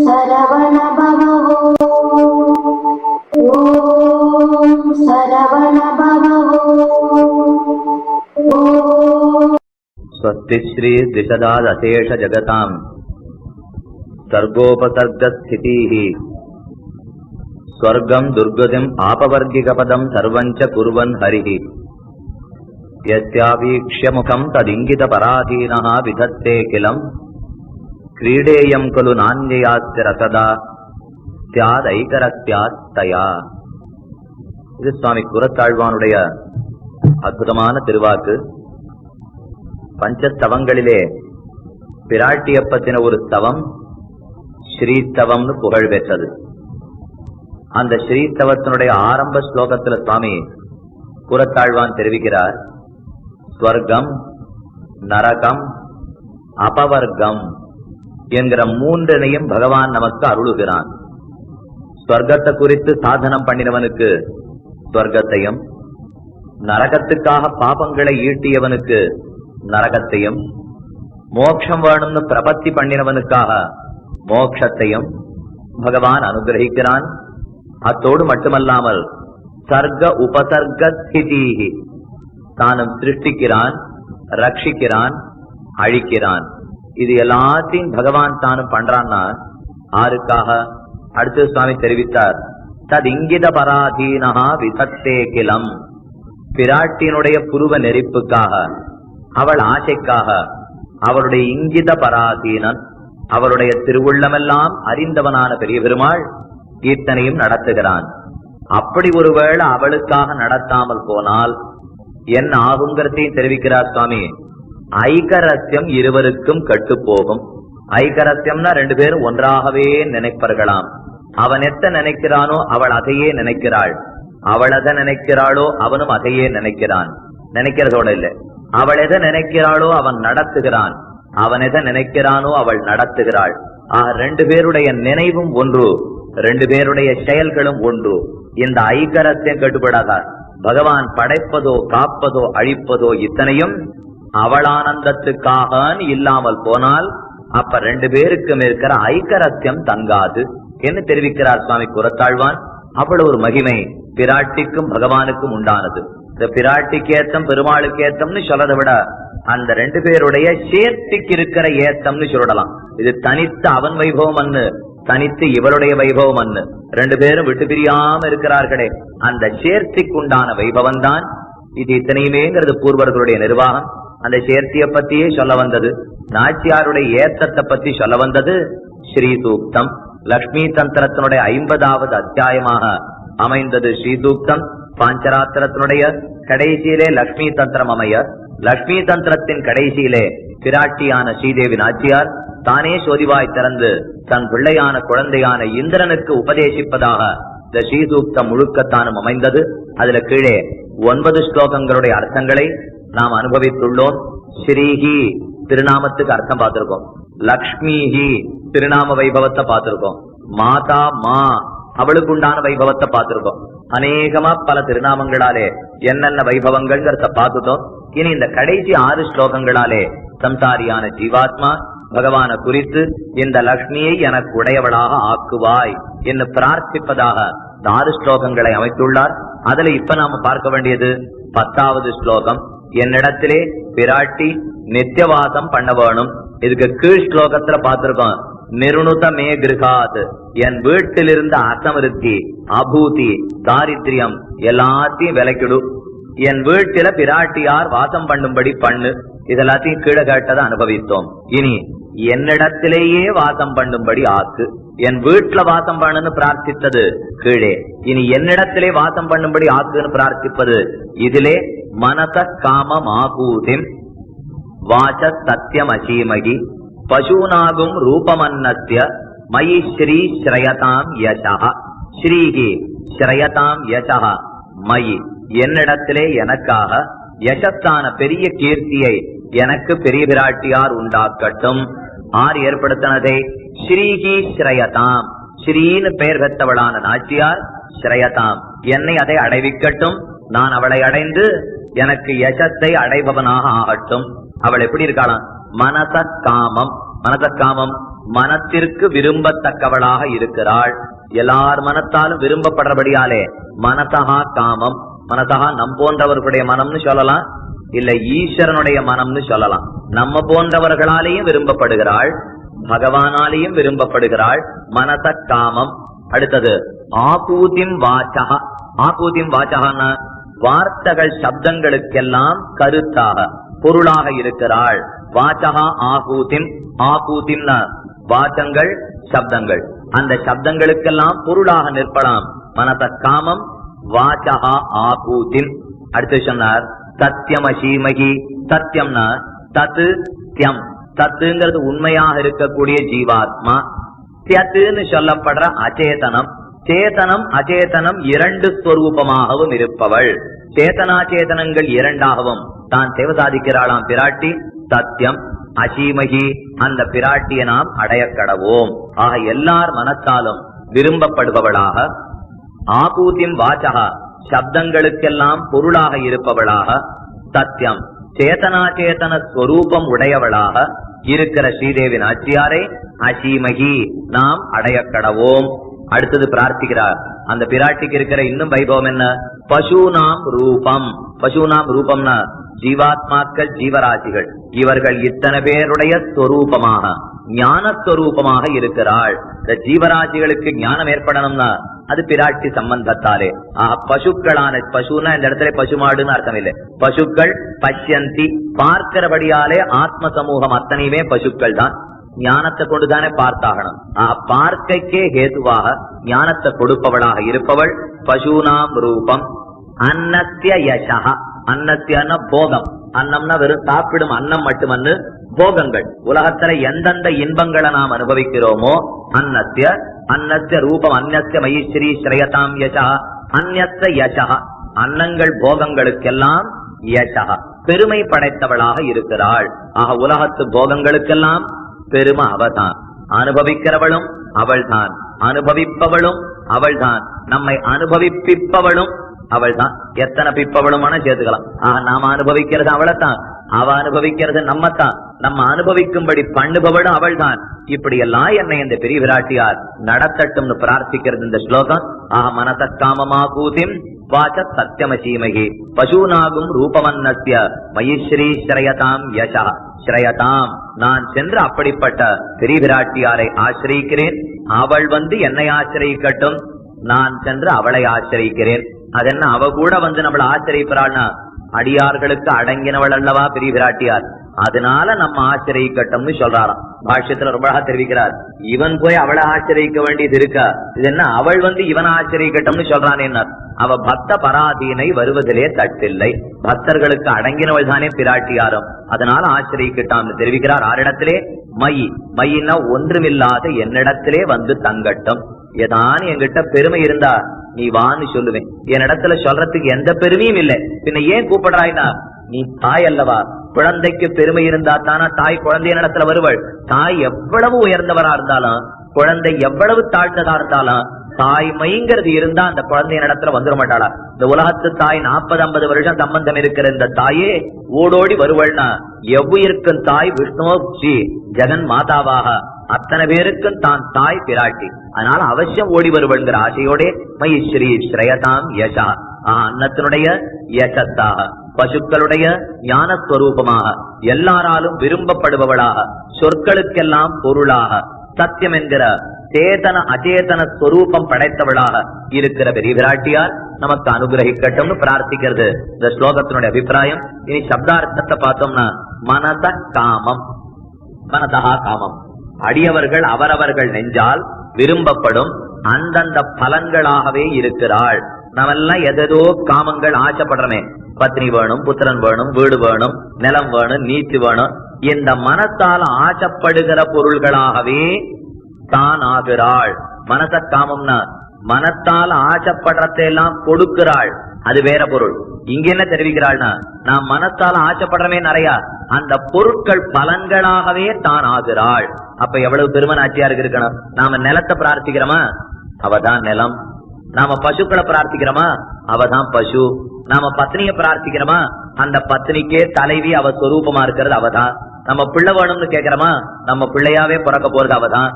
சரவண பவோ ஓம் சரவண பவோ स्वस्ति श्री दिशदादशेष जगतां सर्गोपसर्गस्थितिः स्वर्गं दुर्गतिम् आपवर्गिकपदं सर्वं च कुर्वन् हरिः यस्यावीक्ष्य मुखं तदिङ्गितपराधीनः विधत्ते किलं क्रीडेयं खलु नान्ययास्य रसदा स्यादैकरस्यात्तया। இது சுவாமி குரத்தாழ்வானுடைய அற்புதமான திருவாக்கு. பஞ்சஸ்தவங்களிலே பிராட்டியப்பத்தின ஒரு ஸ்தவம் ஸ்ரீஸ்தவம்னு புகழ் பெற்றது. அந்த ஸ்ரீஸ்தவத்தினுடைய ஆரம்ப ஸ்லோகத்தில் சுவாமி குரத்தாழ்வான் தெரிவிக்கிறார், ஸ்வர்க்கம், நரகம், அபவர்க்கம் என்கிற மூன்றனையும் பகவான் நமக்கு அருளுகிறான். ஸ்வர்க்கத்தை குறித்து சாதனம் பண்ணினவனுக்கு ஸ்வர்க்கத்தையும், நரகத்துக்காக பாபங்களை ஈட்டியவனுக்கு நரகத்தையும், மோட்சம் வேணும்னு பிரபத்தி பண்ணினவனுக்காக மோட்சத்தையும் பகவான் அனுகிரகிக்கிறான். அத்தோடு மட்டுமல்லாமல் சர்க்க உபசர்க ஸ்திதீஹி, தானும் சிருஷ்டிக்கிறான், ரட்சிக்கிறான், அழிக்கிறான். இது எல்லாத்தையும் பகவான் தானும் பண்றான்னா ஆருக்காக? அடுத்து சுவாமி தெரிவித்தார், தத் இங்கித பராதீனஹா விதத்தே கிலம், பிராட்டியினுடைய புருவ நெறிப்புக்காக, அவள் ஆசைக்காக, அவளுடைய இங்கித பராதீனன், அவளுடைய திருவுள்ளமெல்லாம் அறிந்தவனான பெரிய பெருமாள் இத்தனையும் நடத்துகிறான். அப்படி ஒருவேளை அவளுக்காக நடத்தாமல் போனால் என்ன ஆகுங்கிறதையும் தெரிவிக்கிறார் சுவாமி. ஐகரஸ்யம் இருவருக்கும் கட்டுப்போகும். ஐகரஸ்யம்னா ரெண்டு பேரும் ஒன்றாகவே நினைப்பார்களாம். அவன் எத்த நினைக்கிறானோ அவள் அதையே நினைக்கிறாள், அவள் எதை நினைக்கிறாளோ அவனும் அதையே நினைக்கிறான். நினைக்கிறதோட இல்லை, அவள் எதை நினைக்கிறாளோ அவன் நடத்துகிறான், அவன் எதை நினைக்கிறானோ அவள் நடத்துகிறாள். ரெண்டு பேருடைய நினைவும் ஒன்று, ரெண்டு பேருடைய செயல்களும் ஒன்று. இந்த ஐகரஸ்யம் கட்டுப்படாதா. பகவான் படைப்பதோ காப்பதோ அழிப்பதோ இத்தனையும் அவள் ஆனந்தத்துக்காக இல்லாமல் போனால் அப்ப ரெண்டு பேருக்கும் இருக்கிற ஐகரஸ்யம் தங்காது என்று தெரிவிக்கிறார் சுவாமி குரத்தாழ்வான். அவ்வளவு ஒரு மகிமை பிராட்டிக்கும் பகவானுக்கும் உண்டானது. இந்த பிராட்டிக்கு ஏத்தம் பெருமாளுக்கு ஏத்தம்னு சொல்றதை விட அந்த ரெண்டு பேருடைய சேர்த்திக்கு இருக்கிற ஏத்தம்னு சொல்லலாம். இது தனித்து அவன் வைபவம் அன்னு, தனித்து இவருடைய வைபவம் அன்னு, ரெண்டு பேரும் விட்டு பிரியாம இருக்கிறார்களே, அந்த சேர்த்திக்கு உண்டான வைபவம் தான் இது. இத்தனையுமேங்கிறது பூர்வர்களுடைய நிர்வாகம். அந்த சேர்த்திய பத்தியே சொல்ல வந்தது. நாச்சியாருடைய ஏத்தத்தை பத்தி சொல்ல வந்தது ஸ்ரீ சூக்தம். லக்ஷ்மி தந்திரத்தினுடைய 50வது அத்தியாயமாக அமைந்தது ஸ்ரீ சூக்தம். பாஞ்சராத்திரத்தினுடைய கடைசியிலே லக்ஷ்மி தந்திரம் அமைய, லக்ஷ்மி தந்திரத்தின் கடைசியிலே பிராட்டியான ஸ்ரீதேவி நாச்சியார் தானே சோதிவாய் திறந்து தன் பிள்ளையான குழந்தையான இந்திரனுக்கு உபதேசிப்பதாக இந்த ஸ்ரீசூக்தம் முழுக்கத்தானும் அமைந்தது. அதுல கீழே 9 ஸ்லோகங்களுடைய அர்த்தங்களை நாம் அனுபவித்துள்ளோம். ஸ்ரீஹி திருநாமத்துக்கு அர்த்தம் பார்த்திருக்கோம், லக்ஷ்மிஹி திருநாம வைபவத்தை பார்த்திருக்கோம், மாதா மா அவளுக்கு உண்டான வைபவத்தை பார்த்திருக்கோம். அநேகமா பல திருநாமங்களாலே என்னென்ன வைபவங்கள்ங்கிறத பார்த்துட்டோம். இனி இந்த கடைசி 6 ஸ்லோகங்களாலே சம்சாரியான ஜீவாத்மா பகவானை குறித்து இந்த லக்ஷ்மியை எனக்கு உடையவளாக ஆக்குவாய் என்று பிரார்த்திப்பதாக 6 ஸ்லோகங்களை அமைத்துள்ளார். அதுல இப்ப நாம பார்க்க வேண்டியது 10வது ஸ்லோகம். என்னிடத்திலே பிராட்டி நித்தியவாசம் பண்ண வேணும். இதுக்கு கீழ் ஸ்லோகத்துல பார்த்திருக்கோம், நிருணுதமே கிருகாத், என் வீட்டிலிருந்த அசமிருத்தி, அபூதி, தாரித்ரியம் எல்லாத்தையும் விலக்கிடு, என் வீட்டில பிராட்டியார் வாசம் பண்ணும்படி பண்ணு. இதெல்லாத்தையும் கீழே கேட்டதை அனுபவித்தோம். இனி என்னிடத்திலேயே வாசம் பண்ணும்படி ஆக்கு. என் வீட்டுல வாசம் பண்ணுன்னு பிரார்த்தித்தது கீழே, இனி என்னிடத்திலே வாசம் பண்ணும்படி ஆக்குன்னு பிரார்த்திப்பது இதிலே. மனச காமம் ஆகூதிம் வாச சத்தியம் அசீமகி பசூனாகும் ரூபமன்னஸ்ய மயி ஸ்ரீ ஸ்ரயதாம் யசா. ஸ்ரீஹி ஸ்ரயதாம் யசா மயி, என்னிடத்திலே எனக்காக யசத்தான பெரிய கீர்த்தியை எனக்கு பெரிய பிராட்டியார் உண்டாக்கட்டும். ஆர் ஏற்படுத்தினதை? ஸ்ரீஹி ஸ்ரயதாம், ஸ்ரீன்னு பெயர் பெற்றவளான நாச்சியார் ஸ்ரயதாம், என்னை அதை அடைவிக்கட்டும். நான் அவளை அடைந்து எனக்கு யசத்தை அடைபவனாக ஆகட்டும். அவள் எப்படி இருக்காளாம்? மனச காமம். மனச காமம் மனத்திற்கு விரும்பத்தக்கவளாக இருக்கிறாள். எல்லார் மனத்தாலும் விரும்பப்படுறபடியாலே மனதா காமம். மனதா நம் போன்றவர்களுடைய மனம்னு சொல்லலாம், இல்ல ஈஸ்வரனுடைய மனம்னு சொல்லலாம். நம்ம போன்றவர்களாலேயும் விரும்பப்படுகிறாள், பகவானாலேயும் விரும்பப்படுகிறாள். மனத காமம். அடுத்தது ஆகூதிம் வாச்சக. ஆகூதிம் வாச்சகன வார்த்தைகள் சப்தங்களுக்கெல்லாம் கருத்தாக பொருளாக இருக்கிறாள். வாச்சகா ஆகூதிம். ஆகூதிம் வாச்சங்கள் சப்தங்கள், அந்த சப்தங்களுக்கெல்லாம் பொருளாக நிற்பலாம். மனத காமம் வாச்சகா ஆகூதிம். அடுத்து சொன்னார் சத்தியமசீமகி. சத்தியம்னா தத்து தியம். தத்துங்கிறது உண்மையாக இருக்கக்கூடிய ஜீவாத்மா. தியத்துன்னு சொல்லப்படுற அச்சேதனம். சேதனம் அச்சேதனம் இரண்டு ஸ்வரூபமாகவும் இருப்பவள். சேதனாச்சேதனங்கள் இரண்டாகவும் தான் சேவை சாதிக்கிறாளாம் பிராட்டி. சத்தியம் அசீமகி, அந்த பிராட்டியை நாம் அடைய கடவோம். ஆக எல்லார் மனத்தாலும் விரும்பப்படுபவளாக. ஆகூதிம் வாச்சகா, சப்தங்களுக்கெல்லாம் பொருளாக இருப்பவளாக. சத்தியம் சேதனாச்சேதன ஸ்வரூபம் உடையவளாக இருக்கிற ஸ்ரீதேவி நாச்சியாரை அசீமகி நாம் அடைய கடவோம். அடுத்தது பிரார்த்திக்கிறார். அந்த பிராட்டிக்கு இருக்கிற இன்னும் வைபவம் என்ன? பசுநாம் ரூபம். பசுநாம் ரூபம்னா ஜீவாத்மாக்கள், ஜீவராசிகள். இவர்கள் இத்தனை பேருடைய ஸ்வரூபமாக, ஞானஸ்வரூபமாக இருக்கிறாள். இந்த ஜீவராசிகளுக்கு ஞானம் ஏற்படணும்னா அது பிராட்டி சம்பந்தத்தாலே. பசுக்களான, பசுனா இந்த இடத்துல பசுமாடுன்னு அர்த்தம் இல்லை. பசுக்கள் பச்சந்தி, பார்க்கிறபடியாலே ஆத்ம சமூகம் அத்தனையுமே பசுக்கள் தான். ஞானத்தை கொண்டுதானே பார்த்தாகணும். பார்க்கைக்கே ஹேதுவாக ஞானத்தை கொடுப்பவளாக இருப்பவள் பசுனாம் ரூபம். அன்னத்திய யசா. அன்னத்தியான போகம். அன்னம்னா வெறும் சாப்பிடும் அன்னம் மட்டுமன்னு போகங்கள். உலகத்துல எந்தெந்த இன்பங்களை நாம் அனுபவிக்கிறோமோ அன்னத்திய. அன்னத்திய ரூபம். அன்னத்திய மயிஸ்ரீ ஸ்ரயதாம் யசா. அந்நத்திய யசா, அன்னங்கள் போகங்களுக்கெல்லாம் யசா, பெருமை படைத்தவளாக இருக்கிறாள். ஆக உலகத்து போகங்களுக்கெல்லாம் பெருமை அவள்தான். அனுபவிக்கிறவளும் அவள்தான், அனுபவிப்பவளும் அவள்தான், நம்மை அனுபவிப்பிப்பவளும் அவள்தான். எத்தனை பிப்பவளும் சேர்த்துக்கலாம். நாம அனுபவிக்கிறது அவளைத்தான், அவ அனுபவிக்கிறது நம்மத்தான். நம்ம அனுபவிக்கும்படி பண்ணுபவளும் அவள்தான். இப்படி எல்லாம் என்னை இந்த பெரிய விராட்டியார் நடத்தட்டும்னு பிரார்த்திக்கிறது இந்த ஸ்லோகம். மனத காமமாகூதிம் வாச்ச சத்தியமசீமகி பசூனாகும் ரூபமன்னஸ்ய மயிஸ்ரீ ஸ்ரயதாம் யசா. ஸ்ரயதாம், நான் சென்று அப்படிப்பட்ட பெரிய விராட்டியாரை ஆசிரியிக்கிறேன். அவள் என்னை ஆசிரியிக்கட்டும், நான் சென்று அவளை ஆசிரியிக்கிறேன். அதென்ன அவ கூட நம்மளை ஆசிரியிப்பாள்னா, அடியார்களுக்கு அடங்கினவள் அல்லவா பெரிய விராட்டியார், அதனால நம்ம ஆசிரியிக்கட்டும்னு சொல்றாராம். பாஷ்யத்துல ரொம்ப அழகா தெரிவிக்கிறார். இவன் போய் அவளை ஆசிரியிக்க வேண்டியது இருக்கா? இது என்ன அவள் இவன் ஆசிரியிக்கட்டும்னு சொல்றான். என்ன அவ பக்த பராதீனை வருவதிலே தட்டில்லை. பக்தர்களுக்கு அடங்கினவள் தானே பிராட்டியாரும், அதனால ஆசிரியிக்கட்டாம்னு தெரிவிக்கிறார். ஆரிடத்திலே மயி. மயின்னா ஒன்றுமில்லாத என்னிடத்திலே தங்கட்டும். ஏதான் என்கிட்ட பெருமை இருந்தா நீ வான்னு சொல்லுவேன். என் இடத்துல சொல்றதுக்கு எந்த பெருமையும் இல்லை. பின்ன ஏன் கூப்பிடுறாய்னா, நீ தாய் அல்லவா. குழந்தைக்கு பெருமை இருந்தா தானா தாய் குழந்தைய இடத்துல வருவள். தாய் எவ்வளவு உயர்ந்தவரா இருந்தாலும், குழந்தை எவ்வளவு தாழ்ந்ததா இருந்தாலும், தாய்மைங்கிறது இருந்தா அந்த குழந்தைய இடத்துல வந்துட மாட்டாளா? இந்த உலகத்து தாய் 40-50 வருஷம் சம்பந்தம் இருக்கிற இந்த தாயே ஓடோடி வருவள்னா, எவ்வுயிருக்கும் தாய் விஷ்ணு ஸ்ரீ ஜெகன் மாதாவாக அத்தனை பேருக்கும் தான் தாய் பிராட்டி. அதனால அவசியம் ஓடி வருவள்ங்கிற ஆசையோட மயிஸ்ரீ ஸ்ரயதாம் யசா. அன்னத்தினுடைய யசத்தாக, பசுக்களுடைய ஞானஸ்வரூபமாக, எல்லாராலும் விரும்பப்படுபவளாக, சொற்களுக்கெல்லாம் பொருளாக, சத்தியம் என்கிற சேதன அச்சேதன ஸ்வரூபம் படைத்தவளாக இருக்கிற பெரிய விராட்டியார் நமக்கு அனுகிரகிக்கட்டும்னு பிரார்த்திக்கிறது இந்த ஸ்லோகத்தினுடைய அபிப்பிராயம். இனி சப்தார்த்தத்தை பார்த்தோம்னா, மனத காமம். மனதா காமம், அடியவர்கள் அவரவர்கள் நெஞ்சால் விரும்பப்படும் அந்தந்த பலன்களாகவே இருக்கிறாள். நாமெல்லாம் எதோ காமங்கள் ஆசைப்படுறமே, பத்னி வேணும், புத்திரன் வேணும், வீடு வேணும், நிலம் வேணும், நீச்சு வேணும். இந்த மனத்தால் ஆசைப்படுகிற பொருள்களாகவே தான் ஆகிறாள். மனச காமம்னா மனத்தால் ஆசைப்படுறதையெல்லாம் கொடுக்கிறாள், அது வேற பொருள். இங்க என்ன தெரிவிக்கிறாள்னா, நான் மனத்தால் ஆசைப்படுறமே நிறைய, அந்த பொருட்கள் பலன்களாகவே தான் ஆகிறாள். அப்ப எவ்வளவு பெருமனாட்சியா இருக்கணும். நாம நிலத்தை பிரார்த்திக்கிறோமா, அவதான் நிலம். நாம பசுக்களை பிரார்த்திக்கிறோமா, அவதான் பசு. நாம பத்னிய பிரார்த்திக்கிறோமா, அந்த பத்னிக்கே தலைவி அவ சொரூபமா இருக்கிறது அவதான். நம்ம பிள்ளை வேணும்னு கேட்கிறோமா, நம்ம பிள்ளையாவே பிறக்க போறது அவதான்.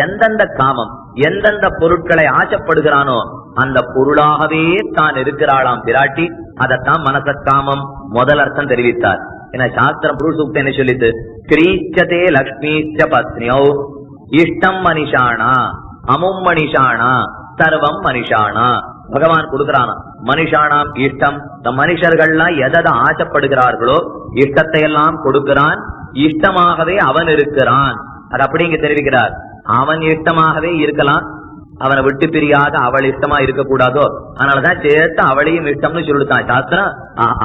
எந்தெந்த காமம், எந்தெந்த பொருட்களை ஆசைப்படுகிறானோ அந்த பொருளாகவே தான் இருக்கிறாளாம் பிராட்டி. அதத்தான் மனச காமம் முதல் அர்த்தம் தெரிவித்தார். ஏன்னா சாஸ்திரம் புருஷ சூக்தம் என்ன சொல்லிட்டு, கிரீச்சதே லக்ஷ்மீச்ச பத்னியோ இஷ்டம் மனிஷானா அமும் மனிஷானா சர்வம் மனிஷானா. பகவான் கொடுக்கிறானா மனுஷானாம் இஷ்டம். மனுஷர்கள்லாம் எதை ஆசைப்படுகிறார்களோ இஷ்டத்தை எல்லாம் கொடுக்கிறான். இஷ்டமாகவே அவன் இருக்கிறான். அது அப்படிங்க தெரிவிக்கிறார். அவன் இஷ்டமாகவே இருக்கலாம், அவனை விட்டு பிரியாத அவள் இஷ்டமா இருக்க கூடாதோ, அதனாலதான் சேர்த்து அவளையும் இஷ்டம்னு சொல்லிட்டான் சாஸ்திரம்.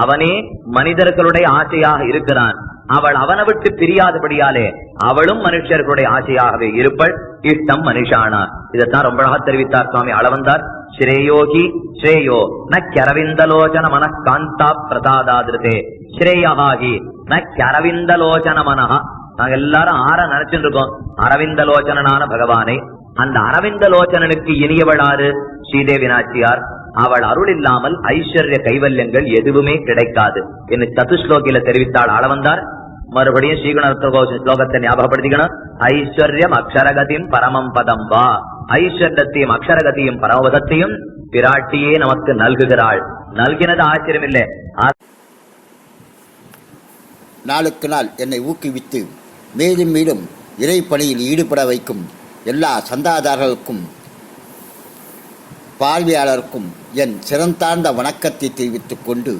அவனே மனிதர்களுடைய ஆசையாக இருக்கிறான். அவள் அவனை விட்டு பிரியாதபடியாலே அவளும் மனுஷர்களுடைய ஆசையாகவே இருப்பள். இஷ்டம் மனுஷானா. இதைத்தான் ரொம்ப அழகா தெரிவித்தார் சுவாமி அளவந்தார். ஸ்ரேயோகி ஸ்ரேயோ ந கரவிந்தலோச்சன மன காந்தா பிரதாதாதிருதே ஸ்ரேயாகி ந கரவிந்தலோச்சன மனஹா. நாங்க எல்லாரும் ஆற நினைச்சுட்டு இருக்கோம் அரவிந்தலோச்சனான பகவானை. அந்த அரவிந்தலோச்சனனுக்கு இனியவளாறு ஸ்ரீதேவி நாச்சியார். அவள் அருள் இல்லாமல் ஐஸ்வர்ய கைவல்யங்கள் எதுவுமே கிடைக்காது என்று சதுஸ்லோகில தெரிவித்தாள் அளவந்தார். மறுபடியும் ஸ்ரீகுண ஸ்லோகத்தை ஞாபகப்படுத்திக்கணும். ஐஸ்வர்யம் அக்ஷரகதியும் பரமம் பதம் வா. ஐஸ்வர்யத்தையும் அக்ஷரகதியும் பரமபதத்தையும் பிராட்டியே நமக்கு நல்குகிறாள். நல்கினது ஆச்சரியம் இல்லை. நாளுக்கு நாள் என்னை ஊக்குவித்து மேலும் மேலும் இறை பணியில் ஈடுபட வைக்கும் எல்லா சந்தாதாரர்களுக்கும் பார்வையாளருக்கும் என் சிறந்தார்ந்த வணக்கத்தை தெரிவித்துக் கொண்டு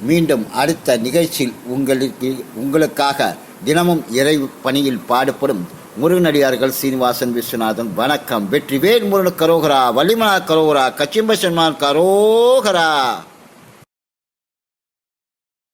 மீண்டும் அடுத்த நிகழ்ச்சியில் உங்களுக்காக தினமும் இறை பணியில் பாடுபடும் முருகனடியார்கள் சீனிவாசன் விஸ்வநாதன். வணக்கம். வெற்றிவேல் முருகன் கரோகரா, வள்ளிமலா கரோகரா, கச்சிம்ப சன்மான் கரோகரா.